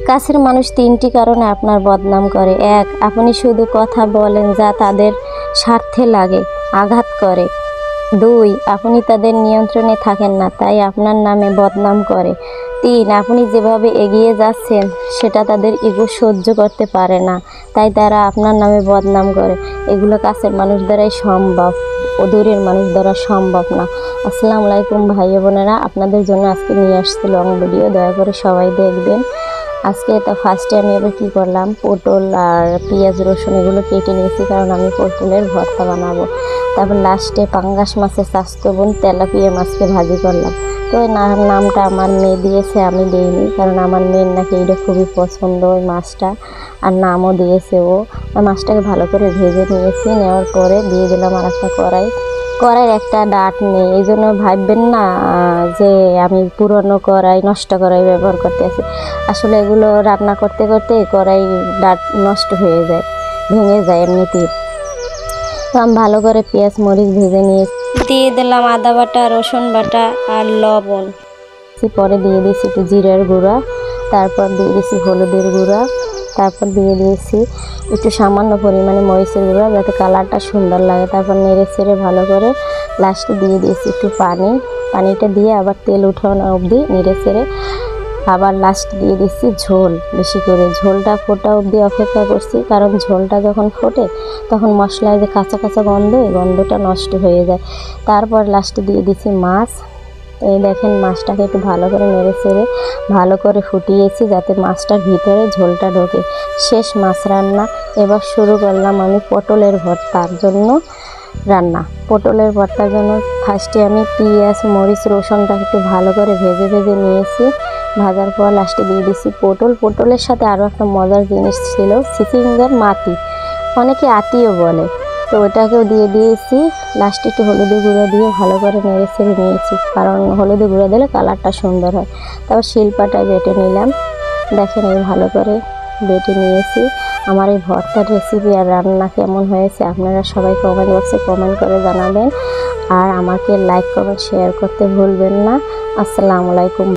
কাছের মানুষ তিনটি কারণে আপনার বদনাম করে। এক, আপনি শুধু কথা বলেন যা তাদের স্বার্থে লাগে, আঘাত করে। দুই, আপনি তাদের নিয়ন্ত্রণে থাকেন না, তাই আপনার নামে বদনাম করে। তিন, আপনি যেভাবে এগিয়ে যাচ্ছেন সেটা তাদের ইগো সহ্য করতে পারে না, তাই তারা আপনার নামে বদনাম করে। এগুলো কাছের মানুষ দ্বারাই সম্ভব, দূরের মানুষ দ্বারা সম্ভব না। আসসালামু আলাইকুম ভাই বোনেরা, আপনাদের জন্য আজকে নিয়ে আসছি লং ভিডিও, দয়া করে সবাই দেখবেন। আজকে তো ফার্স্টে আমি এবার কী করলাম, পটল আর পেঁয়াজ রসুন এগুলো কেটে নিয়েছি, কারণ আমি পটলের ভর্তা বানাবো। তারপর লাস্টে পাঙ্গাস মাছের স্বাস্থ্য বোন তেলাপিয়া মাছকে ভাজি করলাম। তো ওই নামটা আমার মেয়ে দিয়েছে, আমি দিইনি, কারণ আমার মেয়ের নাকি এটা খুবই পছন্দ ওই মাছটা, আর নামও দিয়েছে ও। মাছটাকে ভালো করে ভেজে নিয়েছি, নেওয়ার পরে দিয়ে দিলাম আর একটা কড়াইয়ের একটা ডাট নেই, এই জন্য ভাববেন না যে আমি পুরনো কড়াই নষ্ট কড়াই ব্যবহার করতে আছি। আসলে এগুলো রান্না করতে করতে কড়াই ডাট নষ্ট হয়ে যায়, ভেঙে যায় এমনিতেই। তো আমি ভালো করে পেঁয়াজ মরিচ ভেজে নিয়েছি, দিয়ে দিলাম আদা বাটা, রসুন বাটা আর লবণ। পরে দিয়ে দিয়েছি একটু জিরার গুঁড়া, তারপর দিয়ে দিয়েছি হলুদের গুঁড়া, তারপর দিয়ে দিয়েছি একটু সামান্য পরিমাণে মরিচের গুঁড়া, যাতে কালারটা সুন্দর লাগে। তারপর নেড়ে চেড়ে ভালো করে লাস্টে দিয়ে দিয়েছি একটু পানিটা দিয়ে আবার তেল উঠানো অবধি নেড়ে চেড়ে আবার লাস্ট দিয়ে দিচ্ছি ঝোল, বেশি করে ঝোলটা ফোটা অবধি অপেক্ষা করছি, কারণ ঝোলটা যখন ফোটে তখন মশলায় যে কাঁচা কাঁচা গন্ধটা নষ্ট হয়ে যায়। তারপর লাস্টে দিয়ে দিচ্ছি মাছ। এই দেখেন মাছটাকে একটু ভালো করে নেড়ে চেড়ে ভালো করে ফুটিয়েছি, যাতে মাছটার ভিতরে ঝোলটা ঢোকে। শেষ মাছ রান্না। এবার শুরু করলাম আমি পটলের ভর্তার জন্য রান্না। পটলের ভর্তার জন্য ফার্স্টে আমি পেঁয়াজ মরিচ রসুনটা একটু ভালো করে ভেজে নিয়েছি। ভাজার পর লাস্টে দিয়ে দিয়েছি পটলের সাথে আরও একটা মজার জিনিস ছিল, চিচিঙ্গার মাটি, অনেকে আটিও বলে, তো ওটাকেও দিয়ে দিয়েছি। লাস্টে একটু হলুদের গুঁড়ো দিয়ে ভালো করে নেড়ে ছেড়ে নিয়েছি, কারণ হলুদের গুঁড়ো দিলে কালারটা সুন্দর হয়। তারপর শিলপাটায় বেটে নিলাম। দেখেন এই ভালো করে বেটে নিয়েছি। আমার এই ভর্তার রেসিপি আর রান্না কেমন হয়েছে আপনারা সবাই কমেন্ট বক্সে কমেন্ট করে জানাবেন, আর আমাকে লাইক কমেন্ট শেয়ার করতে ভুলবেন না। আসসালামু আলাইকুম।